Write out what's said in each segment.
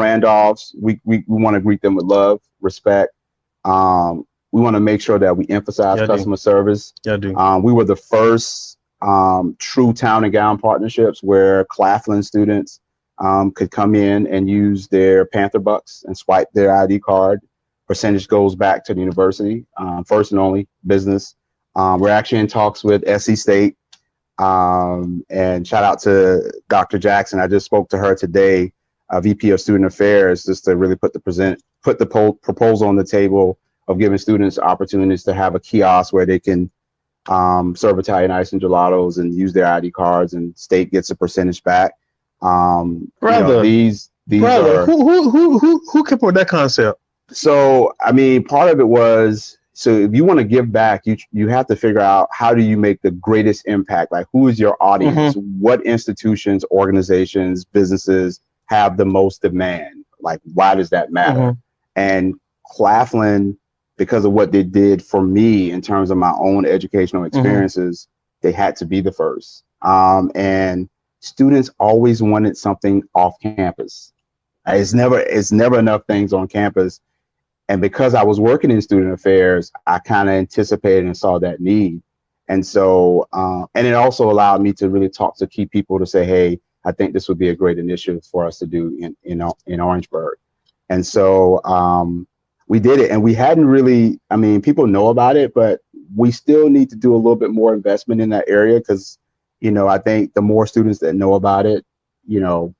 Randolphs, we want to greet them with love, respect. We want to make sure that we emphasize customer service. Yeah, I do. We were the first true town and gown partnerships where Claflin students could come in and use their Panther Bucks and swipe their ID card. Percentage goes back to the university, first and only business. We're actually in talks with SC State. And shout out to Dr. Jackson. I just spoke to her today, VP of Student Affairs, just to really put the proposal on the table of giving students opportunities to have a kiosk where they can serve Italian ice and gelatos and use their ID cards, and state gets a percentage back. Brother, these brother, are who came up with that concept? So I mean, part of it was, so if you want to give back, you have to figure out how do you make the greatest impact? Like, who is your audience? What institutions, organizations, businesses have the most demand? Like, why does that matter? And Claflin, because of what they did for me in terms of my own educational experiences, they had to be the first. And students always wanted something off campus. It's never enough things on campus. And because I was working in student affairs, I kind of anticipated and saw that need. And so, and it also allowed me to really talk to key people to say, hey, I think this would be a great initiative for us to do in Orangeburg. And so we did it, and we hadn't really, I mean, people know about it, but we still need to do a little bit more investment in that area because, I think the more students that know about it, they know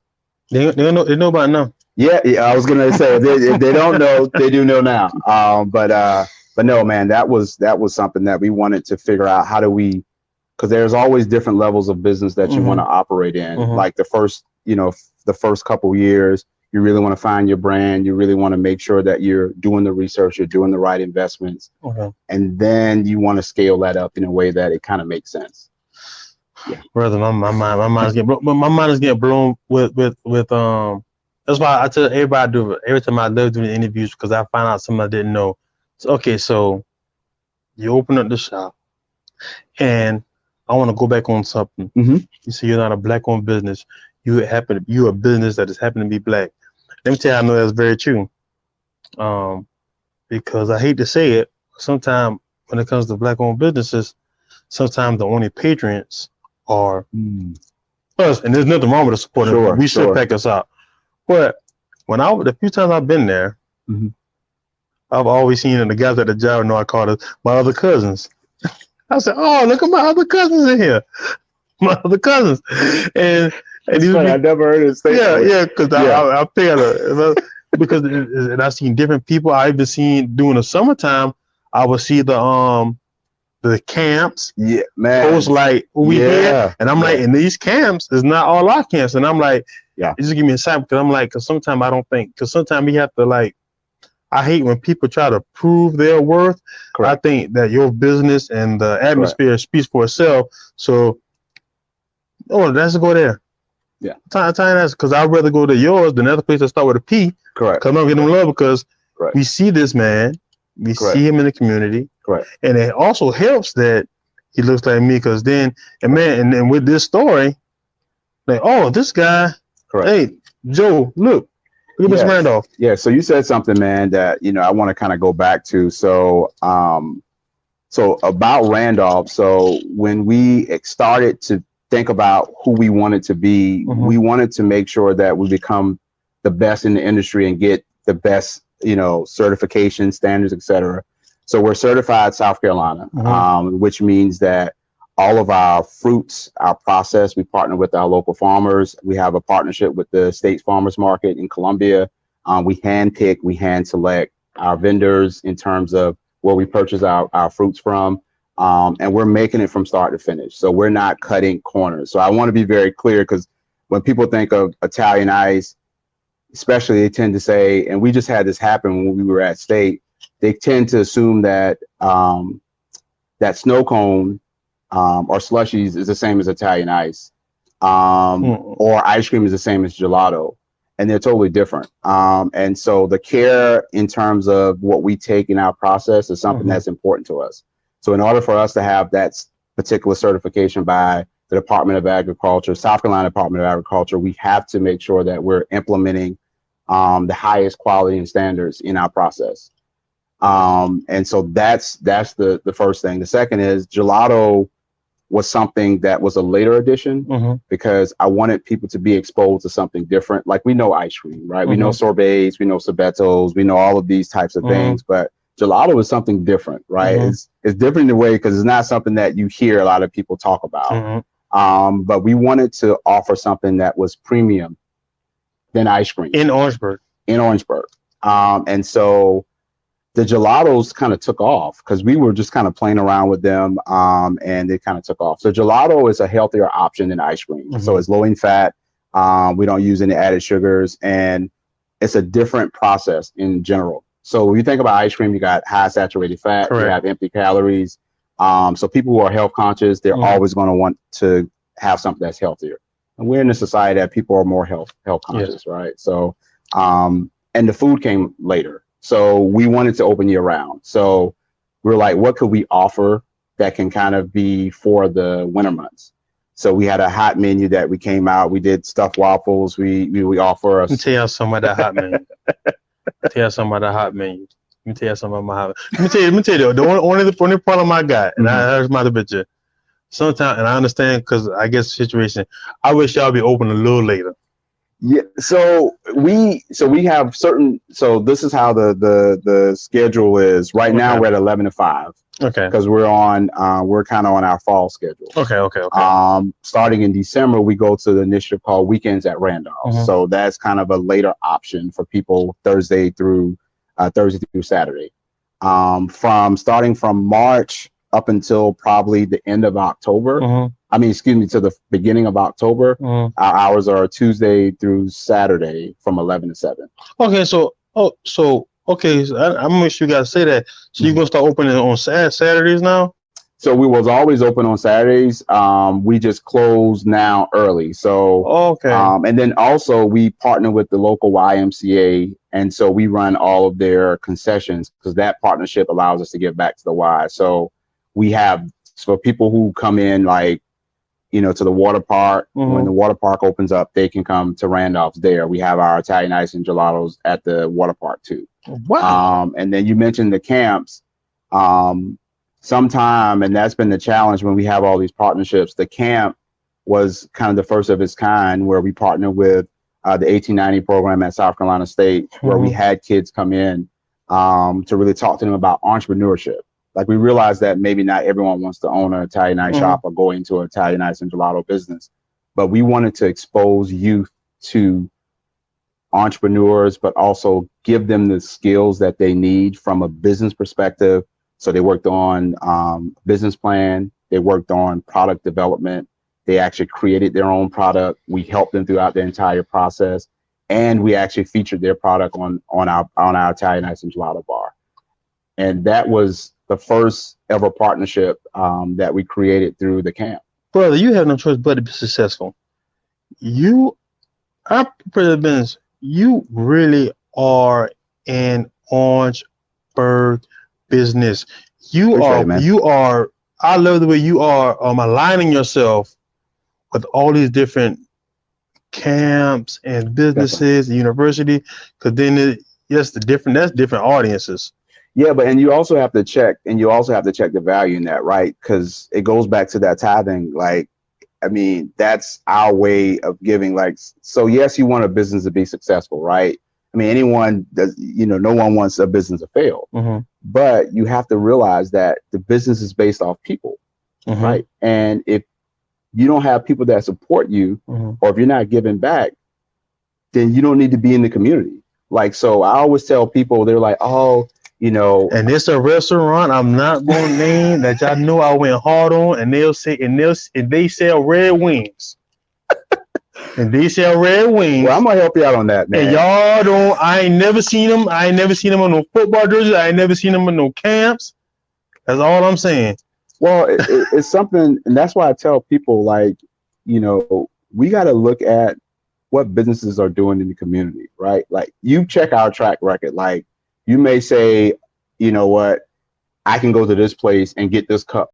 about it now. Yeah, I was gonna say if they don't know, they do know now. But no, man, that was something that we wanted to figure out. How do we? Because there's always different levels of business that you want to operate in. Like the first couple of years, you really want to find your brand. You really want to make sure that you're doing the research, you're doing the right investments, and then you want to scale that up in a way that it kind of makes sense. Yeah, brother, my mind is getting blown with That's why I tell everybody every time I do the interviews, because I find out something I didn't know. So you open up the shop, and I want to go back on something. You say you're not a black-owned business. You're a business that is happening to be black. Let me tell you, I know that's very true. Because I hate to say it, sometimes when it comes to black-owned businesses, sometimes the only patrons are us, and there's nothing wrong with the support. We should pack us out. But the few times I've been there, I've always seen the guys at the job I call it my other cousins. I said, "Oh, look at my other cousins in here, my other cousins." And I never heard it say. Because I think because I've seen different people. I even seen during the summertime, I would see the camps. Yeah, man. Post like we here, and I'm like, in these camps, it's not all our camps, and I'm like. Yeah, it just give me a sign because I'm like, because sometimes I don't think, because sometimes you have to I hate when people try to prove their worth. Correct. I think that your business and the atmosphere speaks for itself. So, let's go there. Yeah, time that's because I'd rather go to yours than other place that start with a P. Correct. Because I'm getting love because we see this man, we see him in the community. Correct. And it also helps that he looks like me because then, and with this story, like, oh, this guy. Correct. Hey, Joe, look at Mr. Randolph. Yeah, so you said something, man, that I want to kind of go back to. So about Randolph, so when we started to think about who we wanted to be, we wanted to make sure that we become the best in the industry and get the best, certification standards, etc. So we're certified South Carolina, which means that all of our fruits, our process, we partner with our local farmers. We have a partnership with the State's Farmers Market in Columbia. We hand select our vendors in terms of where we purchase our fruits from. And we're making it from start to finish. So we're not cutting corners. So I want to be very clear because when people think of Italian ice, especially they tend to say, and we just had this happen when we were at State, they tend to assume that that snow cone or slushies is the same as Italian ice, or ice cream is the same as gelato, and they're totally different. And so the care in terms of what we take in our process is something that's important to us. So in order for us to have that particular certification by the Department of Agriculture, South Carolina Department of Agriculture, we have to make sure that we're implementing the highest quality and standards in our process. And so that's the first thing. The second is gelato was something that was a later addition because I wanted people to be exposed to something different. Like we know ice cream, right? We know sorbets, we know sorbettos, we know all of these types of things, but gelato is something different, right? It's different in a way because it's not something that you hear a lot of people talk about. But we wanted to offer something that was premium than ice cream. In Orangeburg. And so the gelatos kind of took off because we were just kind of playing around with them, and they kind of took off. So gelato is a healthier option than ice cream. So it's low in fat. We don't use any added sugars, and it's a different process in general. So when you think about ice cream, you got high saturated fat, you have empty calories. So people who are health conscious, they're always going to want to have something that's healthier. And we're in a society that people are more health conscious, right? So, and the food came later. So we wanted to open year round. So we were like, what could we offer that can kind of be for the winter months? So we had a hot menu that we came out. We did stuffed waffles. We offer Let me tell you something about that hot menu. Let me tell you something about my hot menu. Let me tell you, the only problem I got, and here's my picture. Sometimes, and I understand because I guess the situation, I wish y'all be open a little later. Yeah, so we have certain. So this is how the schedule is right now. We're at 11 to 5. Okay. Because we're kind of on our fall schedule. Okay. Starting in December, we go to the initiative called Weekends at Randolph. So that's kind of a later option for people Thursday through Saturday. Starting from March up until probably the end of October. To the beginning of October. Our hours are Tuesday through Saturday from 11 to 7. Okay, so I'm gonna make sure you guys say that. So you're gonna start opening on Saturdays now? So we was always open on Saturdays. We just close now early. So and then also we partner with the local YMCA, and so we run all of their concessions because that partnership allows us to give back to the Y. So we have for people who come in to the water park. When the water park opens up, they can come to Randolph's there. We have our Italian ice and gelatos at the water park too. Wow. And then you mentioned the camps. Sometime, and that's been the challenge when we have all these partnerships. The camp was kind of the first of its kind where we partnered with the 1890 program at South Carolina State, where we had kids come in to really talk to them about entrepreneurship. Like we realized that maybe not everyone wants to own an Italian ice shop or go into an Italian ice and gelato business, but we wanted to expose youth to entrepreneurs, but also give them the skills that they need from a business perspective. So they worked on business plan, they worked on product development, they actually created their own product. We helped them throughout the entire process, and we actually featured their product on our Italian ice and gelato bar. And that was the first ever partnership that we created through the camp. Brother, you have no choice but to be successful. You really are an Orangeburg business. You are. I love the way you are aligning yourself with all these different camps and businesses, and university, because then that's different audiences. Yeah, and you also have to check the value in that, right? Because it goes back to that tithing. That's our way of giving. So yes, you want a business to be successful, right? Anyone does, no one wants a business to fail, but you have to realize that the business is based off people, right? And if you don't have people that support you, or if you're not giving back, then you don't need to be in the community. So I always tell people, they're like, and it's a restaurant I'm not going to name that y'all know I went hard on, and they sell red wings. And they sell red wings. Well, I'm gonna help you out on that, man. And y'all don't. I ain't never seen them. I ain't never seen them on no football jerseys. I ain't never seen them in no camps. That's all I'm saying. Well, it's something, and that's why I tell people, we got to look at what businesses are doing in the community, right? You check our track record. You may say, you know what, I can go to this place and get this cup